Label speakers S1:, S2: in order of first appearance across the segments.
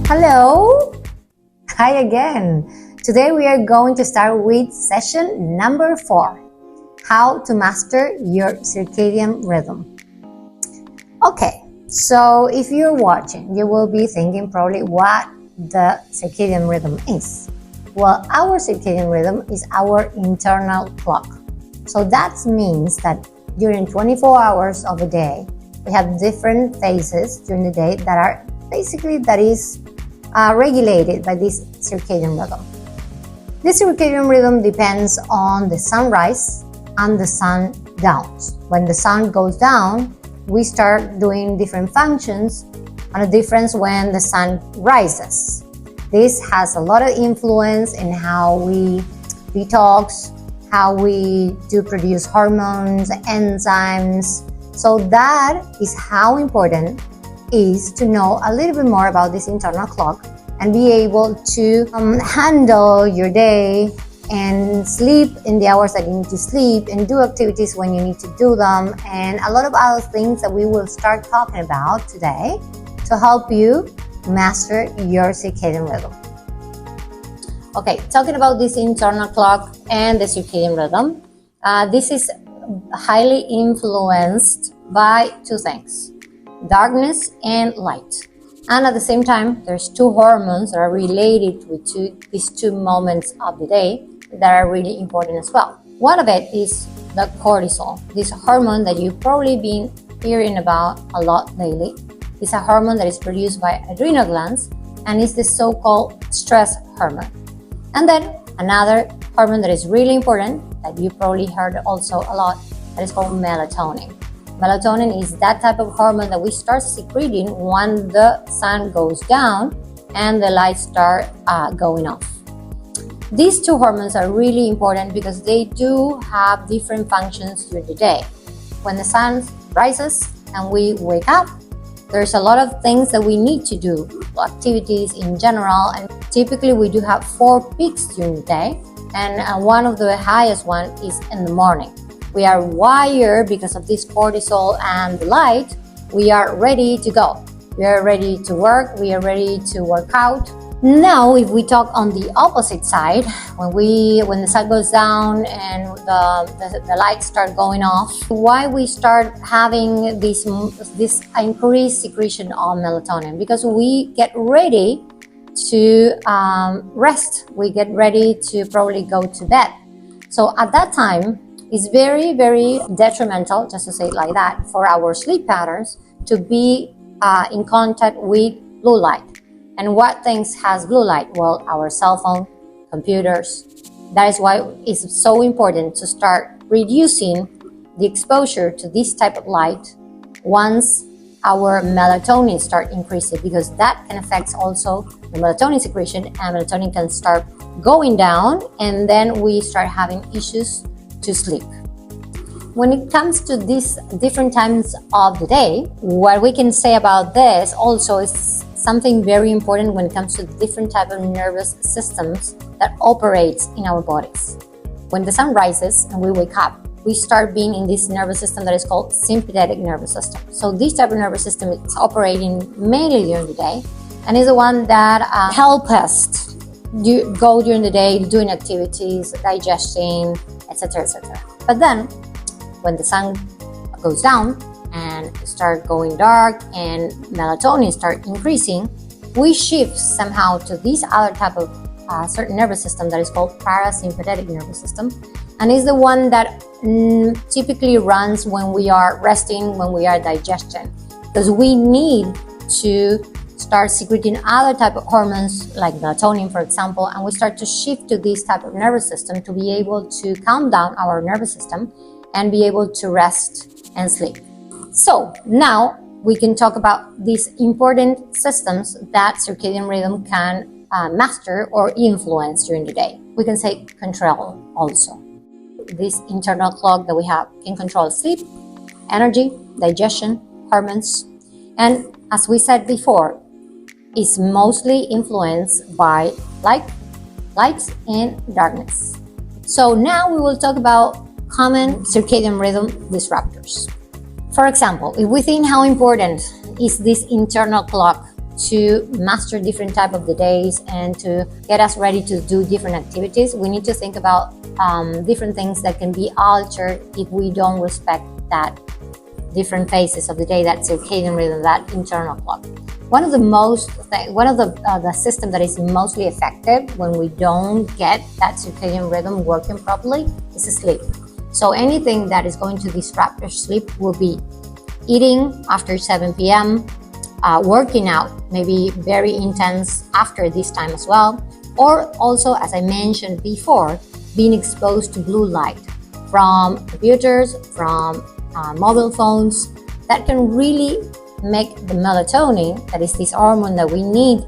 S1: Hello! Hi again! Today we are going to start with session number 4, how to master your circadian rhythm. Okay, so if you're watching, you will be thinking probably what the circadian rhythm is. Well, our circadian rhythm is our internal clock. So that means that during 24 hours of a day, we have different phases during the day that is regulated by this circadian rhythm. This circadian rhythm depends on the sunrise and the sundowns. When the sun goes down, we start doing different functions, and a difference when the sun rises. This has a lot of influence in how we detox, how we do produce hormones, enzymes. So that is how important is to know a little bit more about this internal clock and be able to handle your day and sleep in the hours that you need to sleep and do activities when you need to do them, and a lot of other things that we will start talking about today to help you master your circadian rhythm. Okay, talking about this internal clock and the circadian rhythm, this is highly influenced by two things: darkness and light. And at the same time, there's two hormones that are related with these two moments of the day that are really important as well. One of it is the cortisol, this hormone that you've probably been hearing about a lot lately. It's a hormone that is produced by adrenal glands and is the so-called stress hormone. And then another hormone that is really important that you probably heard also a lot, that is called melatonin. Melatonin is that type of hormone that we start secreting when the sun goes down and the lights start going off. These two hormones are really important because they do have different functions during the day. When the sun rises and we wake up, there's a lot of things that we need to do, activities in general, and typically we do have 4 peaks during the day, and one of the highest one is in the morning. We are wired because of this cortisol and the light. We are ready to go. We are ready to work. We are ready to work out. Now, if we talk on the opposite side, when the sun goes down and the lights start going off, why we start having this increased secretion of melatonin? Because we get ready to rest. We get ready to probably go to bed. So at that time, it's very, very detrimental, just to say it like that, for our sleep patterns to be in contact with blue light. And what things has blue light? Well, our cell phone, computers. That is why it's so important to start reducing the exposure to this type of light once our melatonin start increasing, because that can affect also the melatonin secretion, and melatonin can start going down, and then we start having issues to sleep. When it comes to these different times of the day, what we can say about this also is something very important when it comes to different type of nervous systems that operates in our bodies. When the sun rises and we wake up, we start being in this nervous system that is called sympathetic nervous system. So this type of nervous system is operating mainly during the day and is the one that help us go during the day doing activities, digesting, etc., etc. But then when the sun goes down and start going dark and melatonin start increasing, we shift somehow to this other type of certain nervous system that is called parasympathetic nervous system, and is the one that typically runs when we are resting, when we are digestion, because we need to start secreting other type of hormones like melatonin, for example, and we start to shift to this type of nervous system to be able to calm down our nervous system and be able to rest and sleep. So now we can talk about these important systems that circadian rhythm can master or influence during the day. We can say control also. This internal clock that we have can control sleep, energy, digestion, hormones, and as we said before, is mostly influenced by light and darkness. So now we will talk about common circadian rhythm disruptors. For example, if we think how important is this internal clock to master different type of the days and to get us ready to do different activities, we need to think about different things that can be altered if we don't respect that different phases of the day, that circadian rhythm, that internal clock. One of the system that is mostly effective when we don't get that circadian rhythm working properly is sleep. So anything that is going to disrupt your sleep will be eating after 7 p.m., working out, maybe very intense after this time as well, or also, as I mentioned before, being exposed to blue light from computers, from mobile phones, that can really make the melatonin, that is this hormone that we need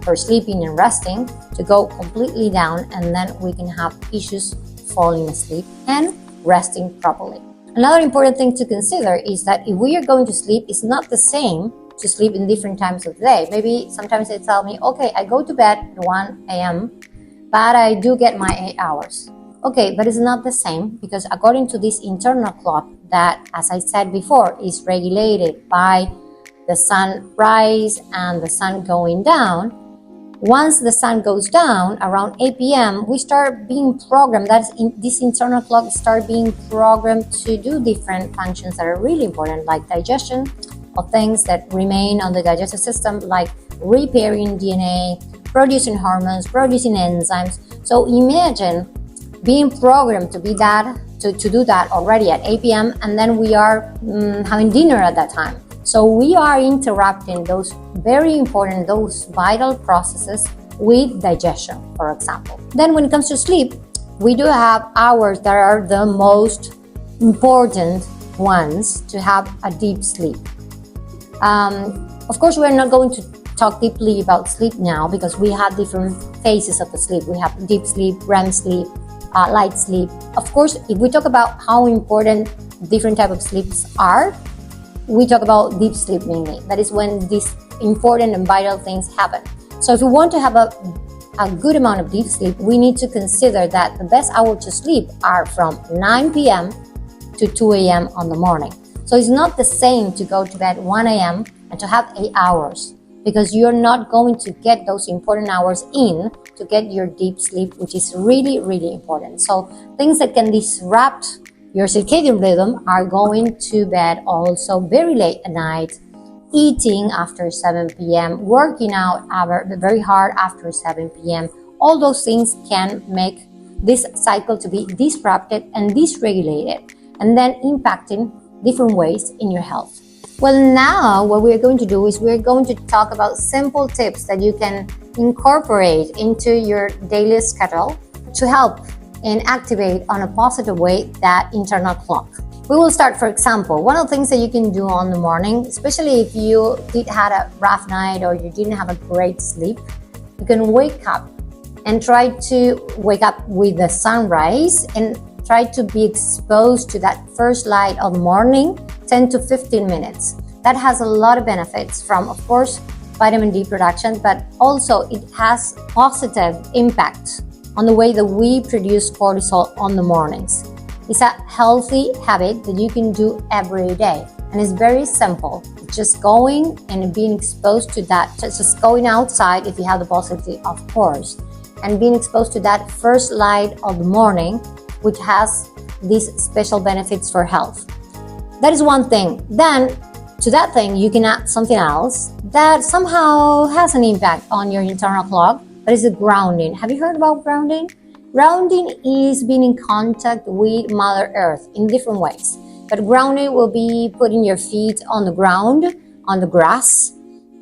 S1: for sleeping and resting, to go completely down, and then we can have issues falling asleep and resting properly. Another important thing to consider is that if we are going to sleep, it's not the same to sleep in different times of the day. Maybe sometimes they tell me, okay, I go to bed at 1 a.m., but I do get my 8 hours. Okay, but it's not the same, because according to this internal clock that, as I said before, is regulated by the sunrise and the sun going down, once the sun goes down around 8 p.m., we start being programmed. This internal clock start being programmed to do different functions that are really important, like digestion of things that remain on the digestive system, like repairing DNA, producing hormones, producing enzymes. So imagine being programmed to be that, to do that already at 8 p.m., and then we are having dinner at that time. So we are interrupting those very important, those vital processes with digestion, for example. Then when it comes to sleep, we do have hours that are the most important ones to have a deep sleep. Of course, we're not going to talk deeply about sleep now, because we have different phases of the sleep. We have deep sleep, REM sleep, light sleep. Of course, if we talk about how important different type of sleeps are, we talk about deep sleep mainly. That is when these important and vital things happen. So if we want to have a good amount of deep sleep, we need to consider that the best hours to sleep are from 9 p.m. to 2 a.m. on the morning. So it's not the same to go to bed 1 a.m. and to have 8 hours, because you're not going to get those important hours in to get your deep sleep, which is really, really important. So things that can disrupt your circadian rhythm are going to bed also very late at night, eating after 7 p.m., working out very hard after 7 p.m. All those things can make this cycle to be disrupted and dysregulated, and then impacting different ways in your health. Well, now what we're going to do is we're going to talk about simple tips that you can incorporate into your daily schedule to help and activate on a positive way that internal clock. We will start, for example, one of the things that you can do on the morning, especially if you had a rough night or you didn't have a great sleep, you can wake up and try to wake up with the sunrise and try to be exposed to that first light of the morning 10 to 15 minutes. That has a lot of benefits from, of course, vitamin D production, but also it has positive impact on the way that we produce cortisol on the mornings. It's a healthy habit that you can do every day, and it's very simple. Just going and being exposed to that, just going outside if you have the possibility, of course, and being exposed to that first light of the morning, which has these special benefits for health. That is one thing. Then to that thing, you can add something else that somehow has an impact on your internal clock. That is the grounding. Have you heard about grounding? Grounding is being in contact with Mother Earth in different ways. But grounding will be putting your feet on the ground, on the grass.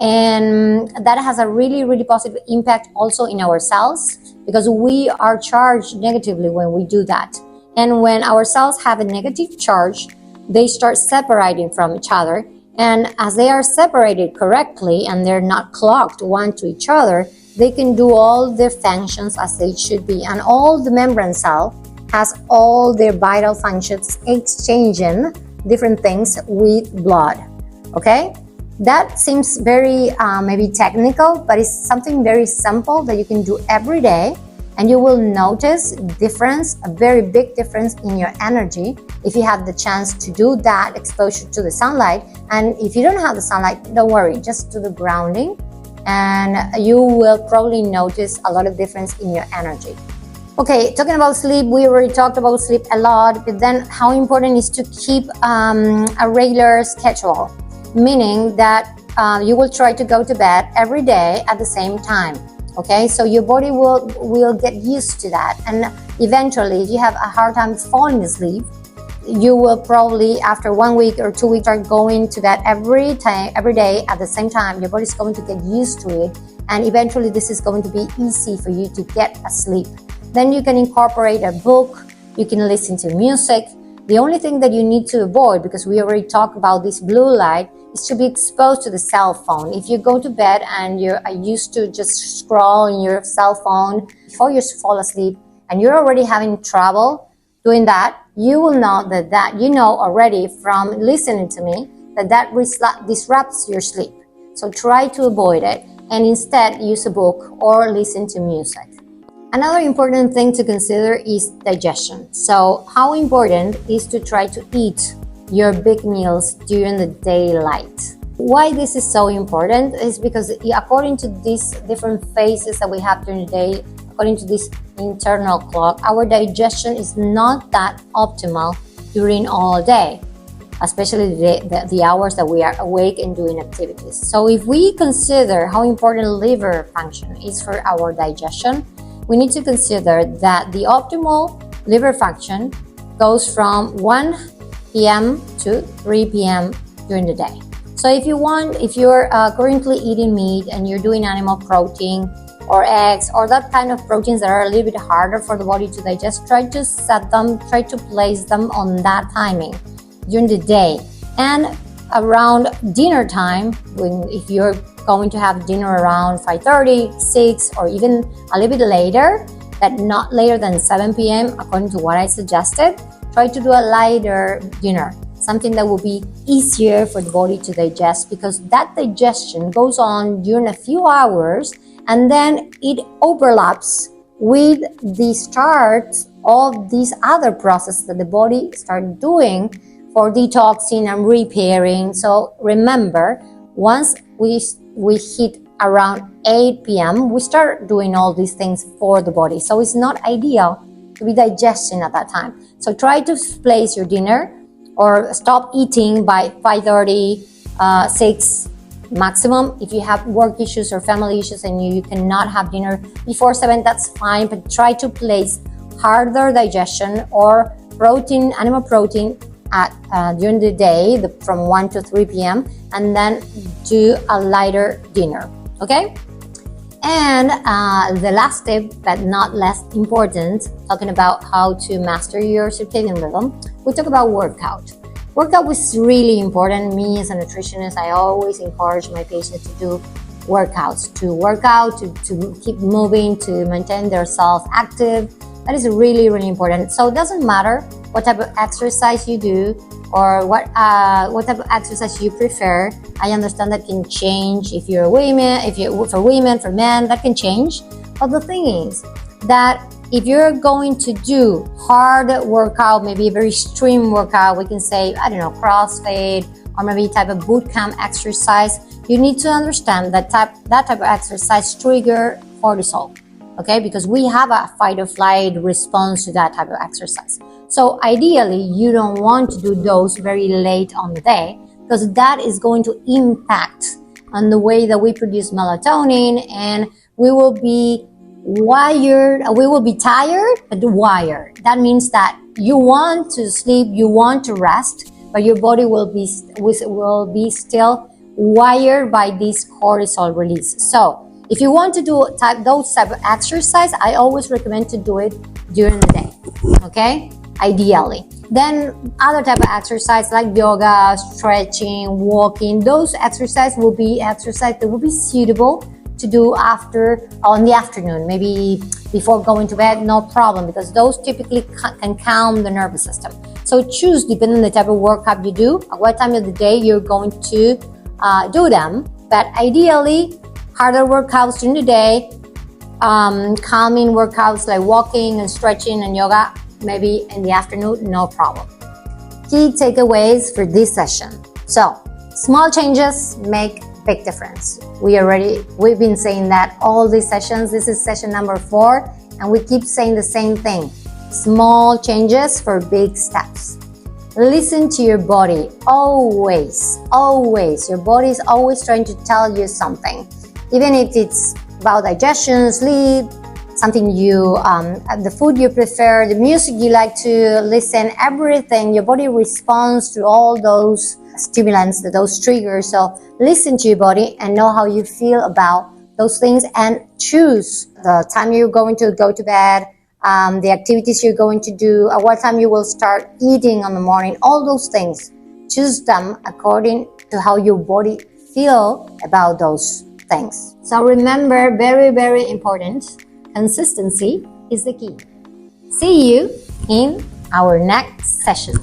S1: And that has a really, really positive impact also in our cells, because we are charged negatively when we do that. And when our cells have a negative charge, they start separating from each other. And as they are separated correctly and they're not clogged one to each other, they can do all their functions as they should be. And all the membrane cell has all their vital functions exchanging different things with blood. Okay? That seems very maybe technical, but it's something very simple that you can do every day, and you will notice difference, a very big difference in your energy if you have the chance to do that exposure to the sunlight. And if you don't have the sunlight, don't worry, just do the grounding and you will probably notice a lot of difference in your energy. Okay, talking about sleep, we already talked about sleep a lot, but then how important is to keep a regular schedule, meaning that you will try to go to bed every day at the same time. Okay, so your body will get used to that, and eventually, if you have a hard time falling asleep, you will probably, after 1 week or 2 weeks, start going to bed every day at the same time. Your body is going to get used to it, and eventually, this is going to be easy for you to get asleep. Then you can incorporate a book, you can listen to music. The only thing that you need to avoid, because we already talked about this blue light, is to be exposed to the cell phone. If you go to bed and you're used to just scroll in your cell phone before you fall asleep, and you're already having trouble doing that, you will know that you know already from listening to me that disrupts your sleep. So try to avoid it and instead use a book or listen to music. Another important thing to consider is digestion. So how important is to try to eat your big meals during the daylight? Why this is so important is because according to these different phases that we have during the day, according to this internal clock, our digestion is not that optimal during all day, especially the hours that we are awake and doing activities. So if we consider how important liver function is for our digestion, we need to consider that the optimal liver function goes from 1 p.m. to 3 p.m. during the day. So if you're currently eating meat and you're doing animal protein or eggs or that kind of proteins that are a little bit harder for the body to digest, try to place them on that timing during the day. And around dinner time, if you're going to have dinner around 5:30, 6, or even a little bit later, but not later than 7 p.m. according to what I suggested, try to do a lighter dinner, something that will be easier for the body to digest, because that digestion goes on during a few hours and then it overlaps with the start of these other processes that the body starts doing for detoxing and repairing. So remember, once we hit around 8 p.m., we start doing all these things for the body. So it's not ideal to be digesting at that time. So try to place your dinner or stop eating by 5:30, 6 maximum. If you have work issues or family issues and you cannot have dinner before 7, that's fine, but try to place harder digestion or protein, animal protein during the day from 1 to 3 p.m. and then do a lighter dinner, okay? And the last tip, but not less important, talking about how to master your circadian rhythm, we talk about workout. Workout was really important. Me as a nutritionist, I always encourage my patients to do workouts, to work out, to keep moving, to maintain themselves active. That is really, really important. So it doesn't matter what type of exercise you do or what type of exercise you prefer. I understand that can change if you're a women, for women, for men, that can change. But the thing is that if you're going to do hard workout, maybe a very extreme workout, we can say, I don't know, CrossFit or maybe type of boot camp exercise, you need to understand that type of exercise trigger cortisol. Okay, because we have a fight or flight response to that type of exercise. So ideally, you don't want to do those very late on the day, because that is going to impact on the way that we produce melatonin, and we will be wired. We will be tired, but wired. That means that you want to sleep, you want to rest, but your body will be still wired by this cortisol release. So if you want to do those type of exercise, I always recommend to do it during the day, okay? Ideally. Then other type of exercise like yoga, stretching, walking, those exercise will be exercise that will be suitable to do on the afternoon, maybe before going to bed, no problem, because those typically can calm the nervous system. So choose, depending on the type of workout you do, at what time of the day you're going to do them. But ideally, harder workouts during the day, calming workouts like walking and stretching and yoga, maybe in the afternoon, no problem. Key takeaways for this session. So, small changes make big difference. We've been saying that all these sessions. This is session number 4, and we keep saying the same thing. Small changes for big steps. Listen to your body always. Your body is always trying to tell you something. Even if it's about digestion, sleep, something the food you prefer, the music you like to listen, everything. Your body responds to all those stimulants, those triggers. So listen to your body and know how you feel about those things, and choose the time you're going to go to bed, the activities you're going to do, at what time you will start eating in the morning, all those things. Choose them according to how your body feel about those things. So remember, very, very important, consistency is the key. See you in our next session.